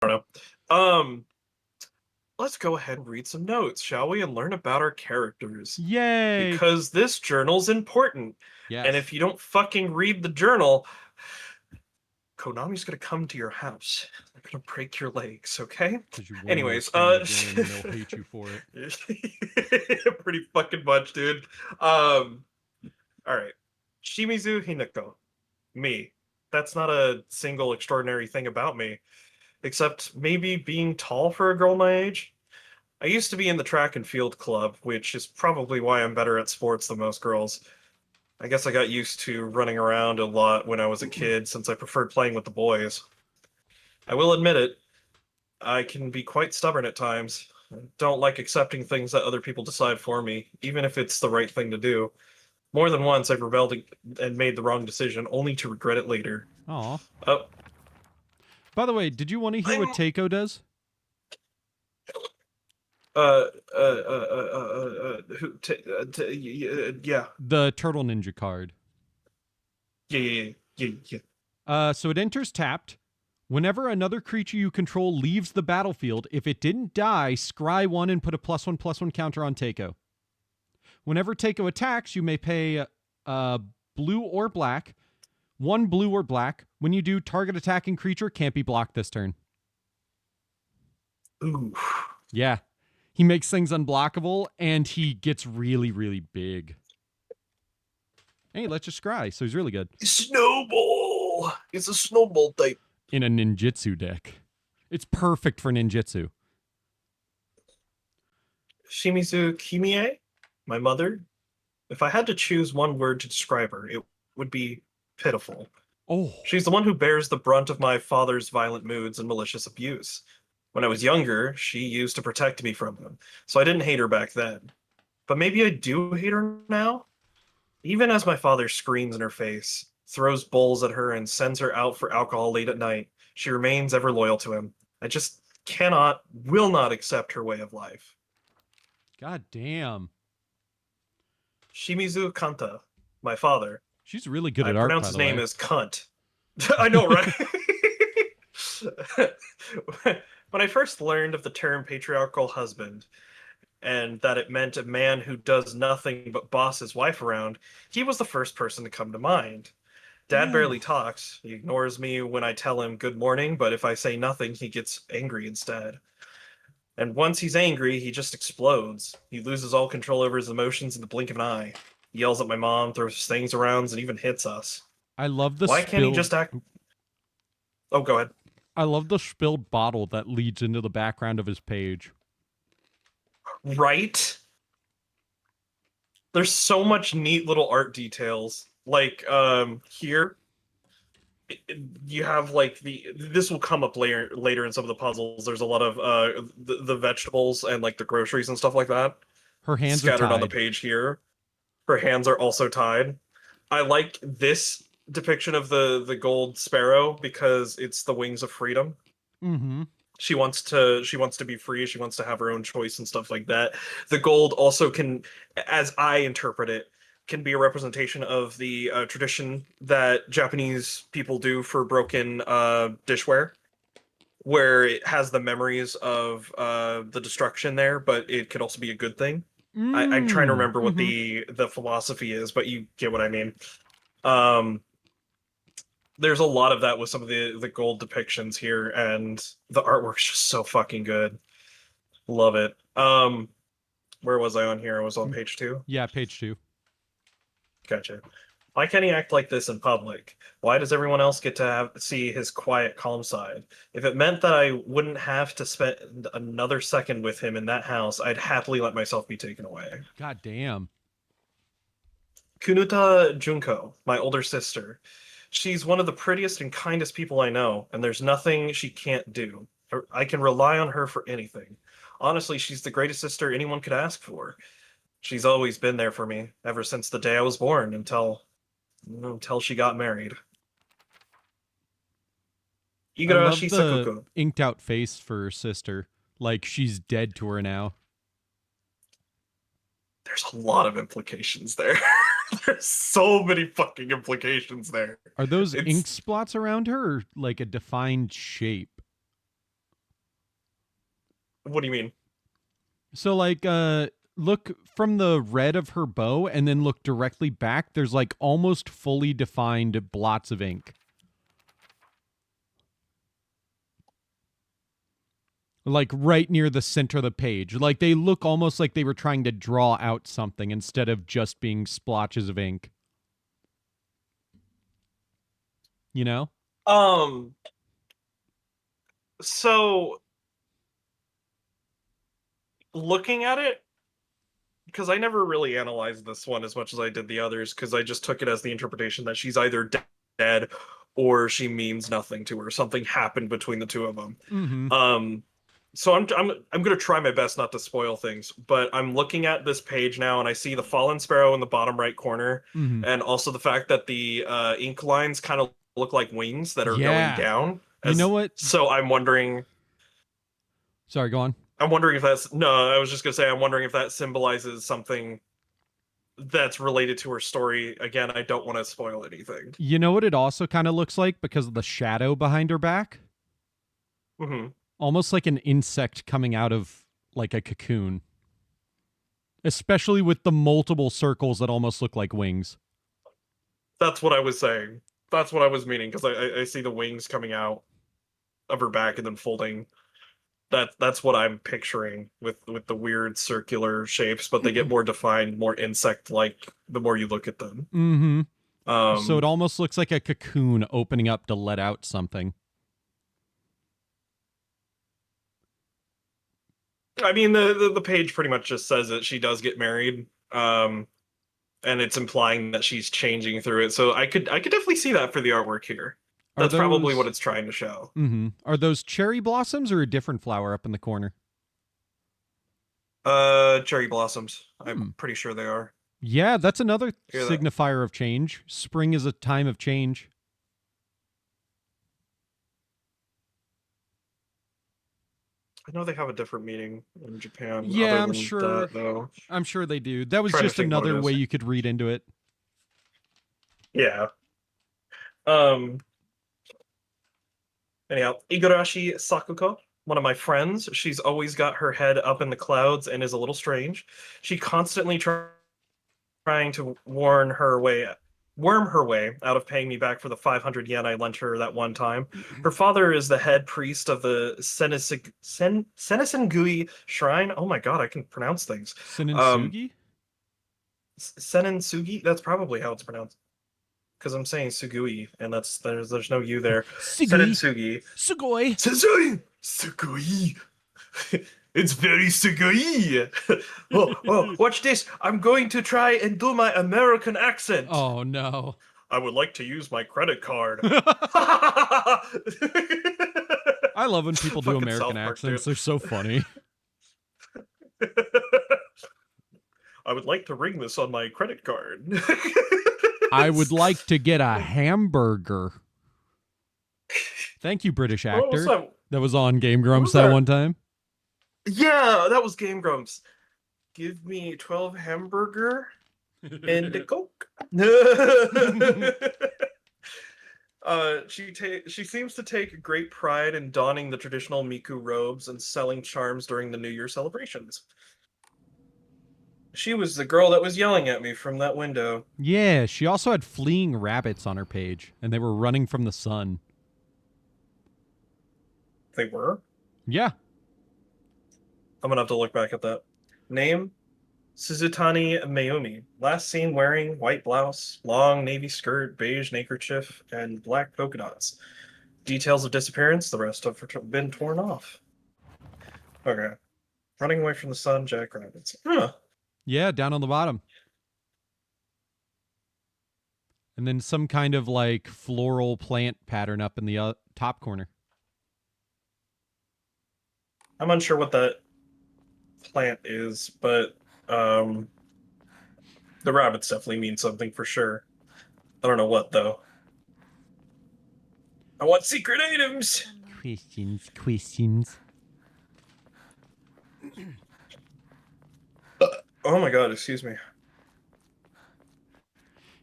don't know. Let's go ahead and read some notes, shall we, and learn about our characters. Yay! Because this journal's important. And Yes. if you don't fucking read the journal, Konami's gonna come to your house. They're gonna break your legs, okay? Because you won't Anyways, understand the game and they'll hate you for it. pretty fucking much, dude. All right. Shimizu Hinako. Me. That's not a single extraordinary thing about me, except maybe being tall for a girl my age. I used to be in the track and field club, which is probably why I'm better at sports than most girls. I guess I got used to running around a lot when I was a kid since I preferred playing with the boys. I will admit it, I can be quite stubborn at times. I don't like accepting things that other people decide for me, even if it's the right thing to do. More than once, I've rebelled and made the wrong decision, only to regret it later. Aw. Oh, By the way, did you want to hear what I'm Takeo does? who? Yeah, The Turtle Ninja card. yeah. So it enters tapped. Whenever another creature you control leaves the battlefield, if it didn't die, scry 1 and put a +1/+1 counter on Takeo. Whenever Takeo attacks, you may pay blue or black. 1 blue or black. When you do, target attacking creature can't be blocked this turn. Ooh. Yeah. He makes things unblockable, and he gets really, really big. Hey, let's just scry, so he's really good. Snowball! It's a snowball type. In a ninjutsu deck. It's perfect for ninjutsu. Shimizu Kimie, my mother. If I had to choose one word to describe her, it would be pitiful. Oh. She's the one who bears the brunt of my father's violent moods and malicious abuse. When I was younger, she used to protect me from him, so I didn't hate her back then. But maybe I do hate her now? Even as my father screams in her face, throws bowls at her, and sends her out for alcohol late at night, she remains ever loyal to him. I just cannot, will not accept her way of life. God damn. Shimizu Kanta, my father. She's really good I at art, pronounce by his the name way. as Cunt. I know, right? When I first learned of the term patriarchal husband, and that it meant a man who does nothing but boss his wife around, he was the first person to come to mind. Dad Ooh. barely talks. He ignores me when I tell him good morning, but if I say nothing, he gets angry instead. And once he's angry, he just explodes. He loses all control over his emotions in the blink of an eye. He yells at my mom, throws things around, and even hits us. I love the Why can't he spilled just act? Oh, go ahead. I love the spilled bottle that leads into the background of his page. Right? There's so much neat little art details. Like here you have like this will come up later in some of the puzzles. There's a lot of the vegetables and like the groceries and stuff like that Her hands are scattered on the tied. page here. Her hands are also tied. I like this depiction of the gold sparrow because it's the wings of freedom. Mm-hmm. She wants to be free, she wants to have her own choice and stuff like that. The gold also can, as I interpret it, can be a representation of the tradition that Japanese people do for broken dishware, where it has the memories of the destruction there, but it could also be a good thing. I'm trying to remember what Mm-hmm. the philosophy is, but you get what I mean. Um, there's a lot of that with some of the gold depictions here, and the artwork's just so fucking good. Love it. Where was I on here? I was on page 2. Yeah, page 2. Gotcha. Why can't he act like this in public? Why does everyone else get to see his quiet, calm side? If it meant that I wouldn't have to spend another second with him in that house, I'd happily let myself be taken away. God damn. Kunuta Junko, my older sister. She's one of the prettiest and kindest people I know, and there's nothing she can't do. I can rely on her for anything. Honestly, she's the greatest sister anyone could ask for. She's always been there for me, ever since the day I was born until she got married. I love Igarashi the Sakuko. inked out face for her sister. Like she's dead to her now. There's a lot of implications there. There's so many fucking implications there. Are those ink It's spots around her or like a defined shape? What do you mean? So like look from the red of her bow and then look directly back. There's like almost fully defined blots of ink. Like right near the center of the page. Like they look almost like they were trying to draw out something instead of just being splotches of ink. You know? Um, so looking at it, because I never really analyzed this one as much as I did the others, because I just took it as the interpretation that she's either dead or she means nothing to her. Something happened between the two of them. Mm-hmm. So I'm gonna try my best not to spoil things, but I'm looking at this page now and I see the fallen sparrow in the bottom right corner, Mm-hmm. and also the fact that the ink lines kind of look like wings that are going Yeah. down. You know As what? so Sorry, go on. I'm wondering if that's no, I was just gonna say I'm wondering if that symbolizes something that's related to her story. Again, I don't want to spoil anything. You know what it also kind of looks like because of the shadow behind her back? Hmm. Almost like an insect coming out of like a cocoon. Especially with the multiple circles that almost look like wings. That's what I was saying. That's what I was meaning because I see the wings coming out of her back and then folding. That's what I'm picturing with the weird circular shapes, but they get more defined, more insect-like the more you look at them. Mm-hmm. So it Um, almost looks like a cocoon opening up to let out something. I mean the page pretty much just says that she does get married. And it's implying that she's changing through it. So I could definitely see that for the artwork here. Are That's probably what those it's trying to show. mm-hmm. Are those cherry blossoms or a different flower up in the corner? Cherry blossoms. I'm Hmm. pretty sure they are. Yeah, that's another Hear that? signifier of change. Spring is a time of change. I know they have a different meaning in Japan Yeah, other I'm than sure. that though. I'm sure they do. That was Trying to just think what it another way is. you could read into it. Yeah. Um Anyhow, Igarashi Sakuko, one of my friends, she's always got her head up in the clouds and is a little strange. She constantly trying to worm her way out of paying me back for the 500 yen I lent her that one time. Her father is the head priest of the Senisengui Shrine. Oh my god, I can pronounce things. Um, Senensugi? Senensugi? That's probably how it's pronounced. Because I'm saying Sugui, and there's no U there. Sugui. Senensugi. Sugoi. Sensui! Sugoi! It's very sugoi! Oh, watch this! I'm going to try and do my American accent! Oh no. I would like to use my credit card. I love when people do Fucking American South Park, dude. accents. They're so funny. I would like to ring this on my credit card. I would like to get a hamburger. Thank you, British What was actor. that? That was on Game What Grumps was that that? one time. Yeah, that was Game Grumps. Give me 12 hamburger and a Coke. She seems to take great pride in donning the traditional Miku robes and selling charms during the New Year celebrations. She was the girl that was yelling at me from that window. Yeah, she also had fleeing rabbits on her page, and they were running from the sun. They were? Yeah. I'm gonna have to look back at that. Name? Suzutani Mayumi. Last seen wearing white blouse, long navy skirt, beige neckerchief, and black polka dots. Details of disappearance, the rest have been torn off. Okay. Running away from the sun, jackrabbits. Huh. Yeah, down on the bottom. And then some kind of like floral plant pattern up in the top corner. I'm unsure what that plant is, but um, the rabbits definitely mean something for sure. I don't know what though. I want secret items. Questions. Oh my god, excuse me.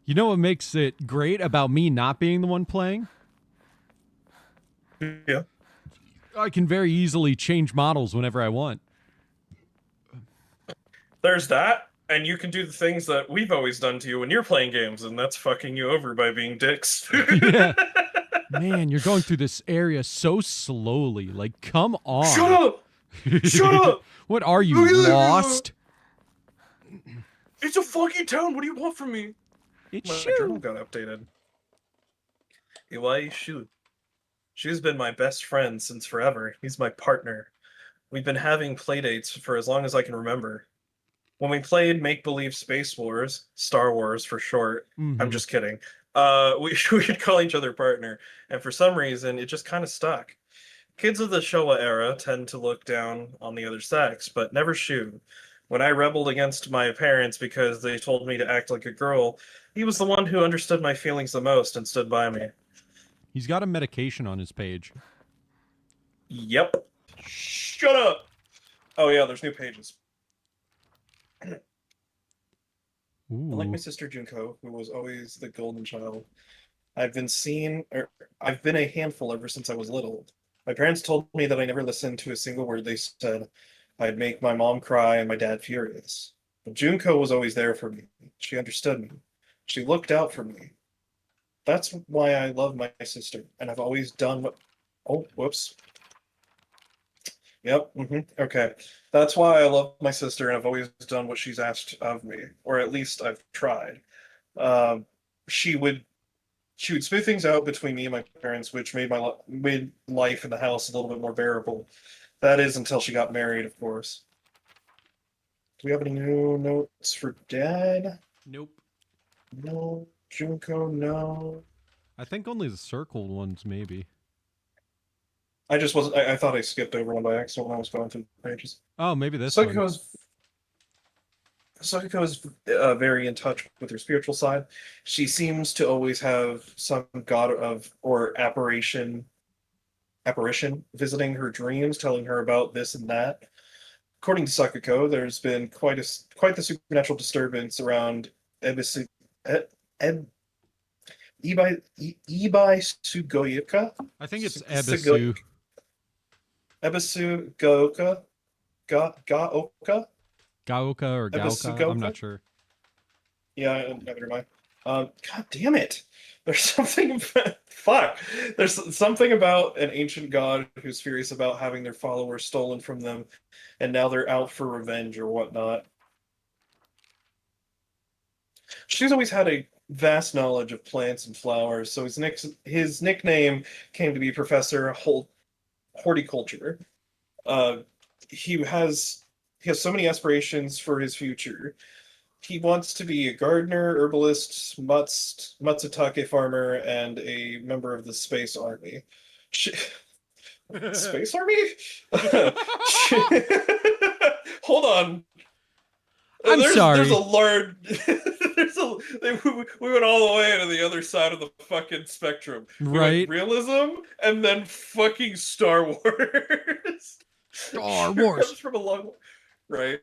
You know what makes it great about me not being the one playing? Yeah. I can very easily change models whenever I want. There's that, and you can do the things that we've always done to you when you're playing games, and that's fucking you over by being dicks. Yeah. Man, you're going through this area so slowly. Like, come on. Shut up! Shut up! What are you, lost? It's a fucking town. What do you want from me? It's My journal Shu. got updated. Iwai Shu. Shu's been my best friend since forever. He's my partner. We've been having playdates for as long as I can remember. When we played make-believe Space Wars, Star Wars for short, I'm just kidding. We'd call each other partner, and for some reason, it just kind of stuck. Kids of the Showa era tend to look down on the other sex, but never Shu. When I rebelled against my parents because they told me to act like a girl, he was the one who understood my feelings the most and stood by me. He's got a medication on his page. Yep. Shut up! Oh yeah, there's new pages. Unlike my Ooh. sister Junko, who was always the golden child, I've been a handful ever since I was little. My parents told me that I never listened to a single word they said. I'd make my mom cry and my dad furious. But Junko was always there for me. She understood me. She looked out for me. That's why I love my sister, and I've always done what. Oh, whoops. Yep. Okay. That's why I love my sister, and I've always done what she's asked of me, or at least I've tried. Um, she would she would smooth things out between me and my parents, which made life in the house a little bit more bearable. That is until she got married, of course. Do we have any new notes for Dad? Nope. No. Junko, no. I think only the circled ones, maybe. I just wasn't. I thought I skipped over one by accident when I was going through the pages. Oh, maybe this one. Sakiko is very in touch with her spiritual side. She seems to always have some god of or apparition visiting her dreams, telling her about this and that. According to Sakiko, there's been quite the supernatural disturbance around Ebisu, e, Eb, Ibai Sugoyuka. I think it's Sugo- Ebisu. Ebisu Gaoka. Gaoka? Gaoka or Gaoka? Ebisugoka? I'm not sure. Yeah, never mind. God damn it! There's something. Fuck. There's something about an ancient god who's furious about having their followers stolen from them, and now they're out for revenge or whatnot. She's always had a vast knowledge of plants and flowers, so his nickname came to be Professor Horticulture. Uh, he has so many aspirations for his future. He wants to be a gardener, herbalist, Matsutake farmer, and a member of the Space Army. Space Army? Hold on. I'm sorry. There's a large. We went all the way to the other side of the fucking spectrum. We Right. went realism and then fucking Star Wars. Star Sure Wars. comes from a long, right?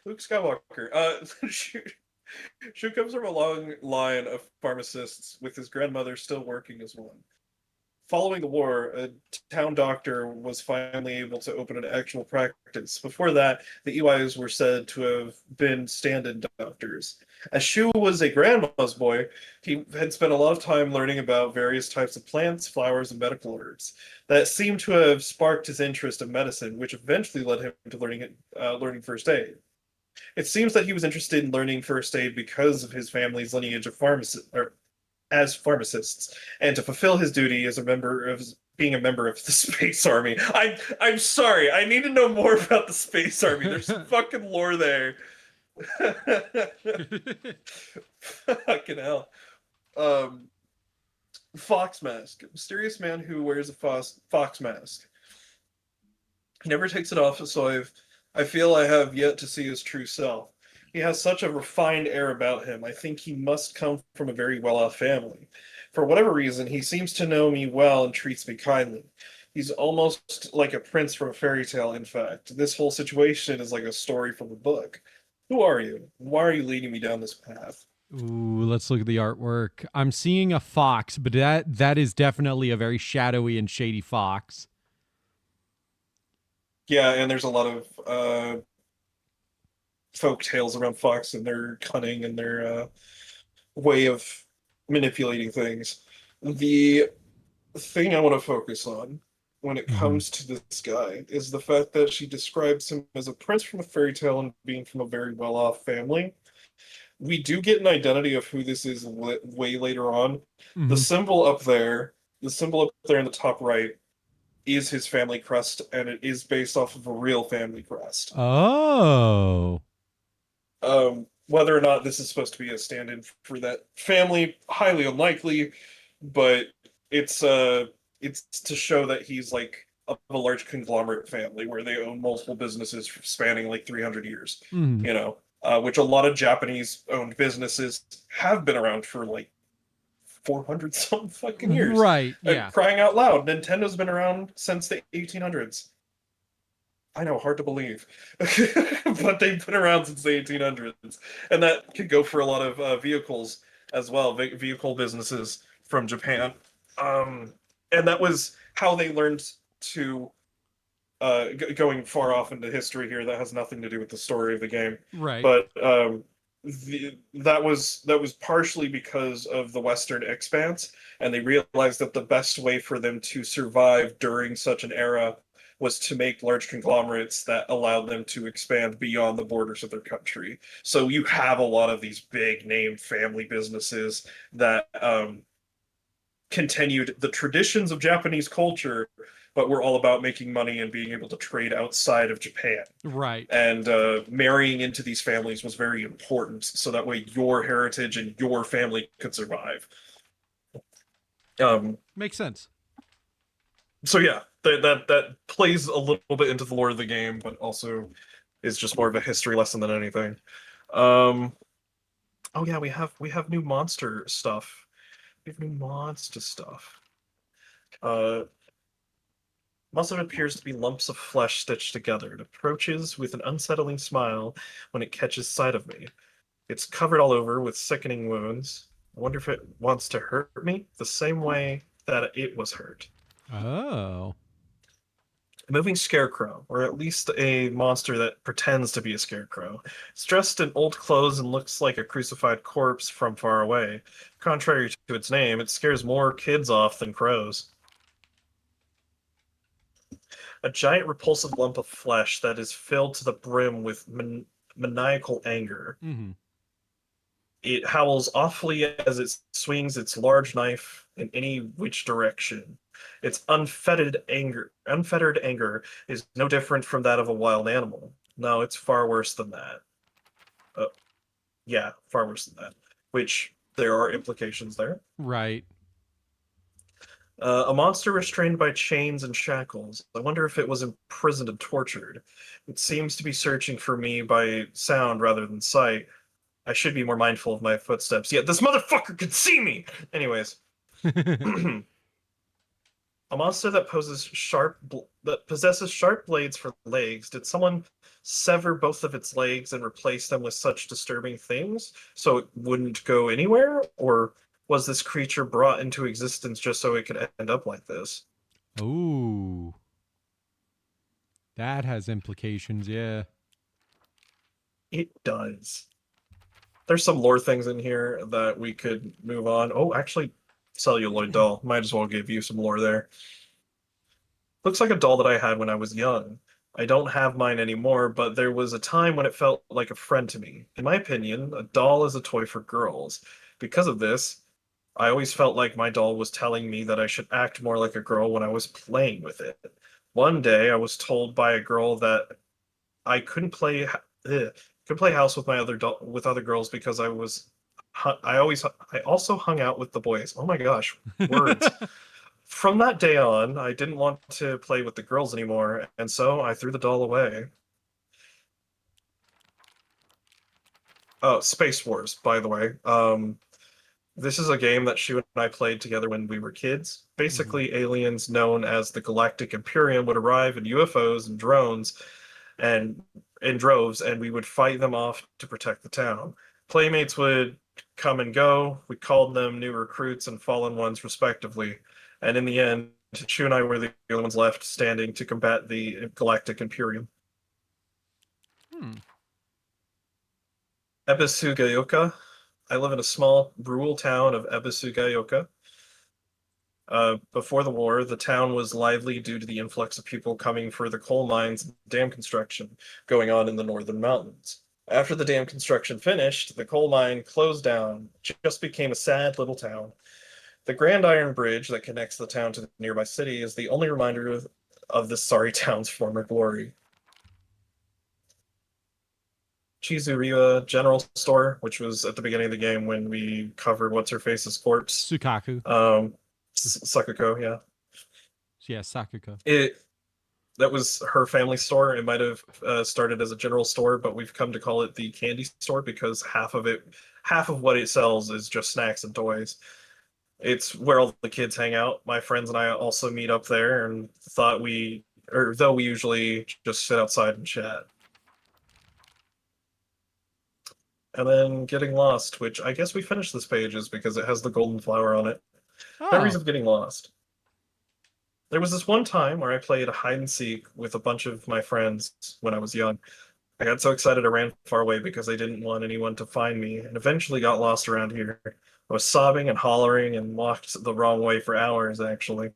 Luke Skywalker. Shu comes from a long line of pharmacists, with his grandmother still working as one. Following the war, a town doctor was finally able to open an actual practice. Before that, the Iwais were said to have been stand-in doctors. As Shu was a grandma's boy, he had spent a lot of time learning about various types of plants, flowers, and medical herbs. That seemed to have sparked his interest in medicine, which eventually led him to learning first aid. It seems that he was interested in learning first aid because of his family's lineage of as pharmacists, and to fulfill his duty as being a member of the Space Army. I'm sorry, I need to know more about the Space Army. There's some fucking lore there. Fucking hell. Fox mask. Mysterious man who wears a fox mask. He never takes it off, so I feel I have yet to see his true self. He has such a refined air about him. I think he must come from a very well-off family. For whatever reason, he seems to know me well and treats me kindly. He's almost like a prince from a fairy tale, in fact. This whole situation is like a story from a book. Who are you? Why are you leading me down this path? Ooh, let's look at the artwork. I'm seeing a fox, but that is definitely a very shadowy and shady fox. Yeah, and there's a lot of folk tales around Fox and their cunning and their way of manipulating things. The thing I want to focus on when it Hmm. comes to this guy is the fact that she describes him as a prince from a fairy tale and being from a very well-off family. We do get an identity of who this is way later on. The Hmm. symbol up there, the symbol up there in the top right, is his family crest, and it is based off of a real family crest. Oh. Whether or not this is supposed to be a stand-in for that family, highly unlikely, but it's it's to show that he's like of a large conglomerate family where they own multiple businesses spanning like 300 years, Hmm. you know, which a lot of Japanese owned businesses have been around for like 400 some fucking years. Right. Yeah. Crying out loud, Nintendo's been around since the 1800s. I know, hard to believe, but they've been around since the 1800s, and that could go for a lot of vehicles as well, vehicle businesses from Japan. And that was how they learned to going far off into history here. That has nothing to do with the story of the game, Right. but that was partially because of the Western expanse, and they realized that the best way for them to survive during such an era was to make large conglomerates that allowed them to expand beyond the borders of their country. So you have a lot of these big name family businesses that continued the traditions of Japanese culture, but were all about making money and being able to trade outside of Japan. Right. And marrying into these families was very important, so that way your heritage and your family could survive. Um, Makes sense. so yeah, that plays a little bit into the lore of the game, but also is just more of a history lesson than anything. Um, oh yeah, we have new monster stuff. We have new monster stuff. Uh, Most of it appears to be lumps of flesh stitched together. It approaches with an unsettling smile when it catches sight of me. It's covered all over with sickening wounds. I wonder if it wants to hurt me the same way that it was hurt. Oh. A moving scarecrow, or at least a monster that pretends to be a scarecrow. It's dressed in old clothes and looks like a crucified corpse from far away. Contrary to its name, it scares more kids off than crows. A giant repulsive lump of flesh that is filled to the brim with maniacal anger. Hmm. It howls awfully as it swings its large knife in any which direction. Its unfettered anger is no different from that of a wild animal. No, it's far worse than that. Uh, yeah, far worse than that. Which there are implications there. Right. A monster restrained by chains and shackles. I wonder if it was imprisoned and tortured. It seems to be searching for me by sound rather than sight. I should be more mindful of my footsteps. Yet this motherfucker could see me! Anyways, a monster that possesses sharp blades for legs. Did someone sever both of its legs and replace them with such disturbing things so it wouldn't go anywhere? Or was this creature brought into existence just so it could end up like this? Ooh. That has implications. Yeah. It does. There's some lore things in here that we could move on. Oh, actually, celluloid doll. Might as well give you some lore there. Looks like a doll that I had when I was young. I don't have mine anymore, but there was a time when it felt like a friend to me. In my opinion, a doll is a toy for girls. Because of this, I always felt like my doll was telling me that I should act more like a girl when I was playing with it. One day, I was told by a girl that I couldn't play house with my with other girls because I also hung out with the boys. Oh my gosh, words. From that day on, I didn't want to play with the girls anymore, and so I threw the doll away. Oh, Space Wars, by the way. This is a game that she and I played together when we were kids. Hmm. Basically, aliens known as the Galactic Imperium would arrive in UFOs and drones and in droves, and we would fight them off to protect the town. Playmates would come and go. We called them new recruits and fallen ones, respectively. And in the end, Shu and I were the only ones left standing to combat the Galactic Imperium. Hmm. Ebisugaoka. I live in a small rural town of Ebisugaoka. Before the war, the town was lively due to the influx of people coming for the coal mines and dam construction going on in the northern mountains. After the dam construction finished, the coal mine closed down, just became a sad little town. The Grand Iron Bridge that connects the town to the nearby city is the only reminder of this sorry town's former glory. Chizuriwa General Store, which was at the beginning of the game when we covered What's-Her-Face's corpse. Sukaku. Sakuko, yeah. Yeah, Sakuko. That was her family store. It might have started as a general store, but we've come to call it the candy store because half of what it sells is just snacks and toys. It's where all the kids hang out. My friends and I also meet up there and though we usually just sit outside and chat. And then Getting Lost, which I guess we finished this page is because it has the golden flower on it. Memories Oh, of Getting Lost. There was this one time where I played hide and seek with a bunch of my friends when I was young. I got so excited I ran far away because I didn't want anyone to find me and eventually got lost around here. I was sobbing and hollering and walked the wrong way for hours, actually.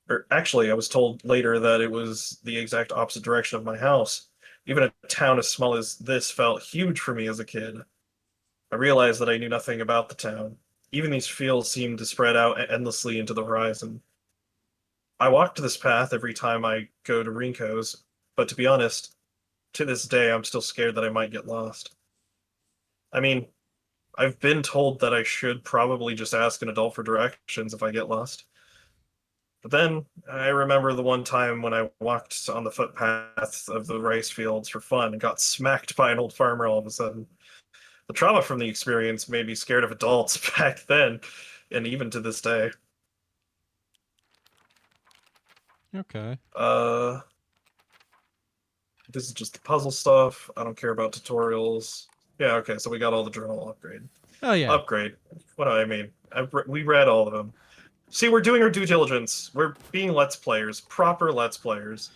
Or actually, I was told later that it was the exact opposite direction of my house. Even a town as small as this felt huge for me as a kid. I realized that I knew nothing about the town. Even these fields seemed to spread out endlessly into the horizon. I walk this path every time I go to Rinko's, but to be honest, to this day I'm still scared that I might get lost. I mean, I've been told that I should probably just ask an adult for directions if I get lost. But then I remember the one time when I walked on the footpath of the rice fields for fun and got smacked by an old farmer all of a sudden. The trauma from the experience made me scared of adults back then, and even to this day. okay. This is just the puzzle stuff. I don't care about tutorials. Yeah, okay, so we got all the journal upgrade. Oh yeah. Upgrade. What do I mean? We read all of them. See, we're doing our due diligence. We're being Let's Players, proper Let's Players.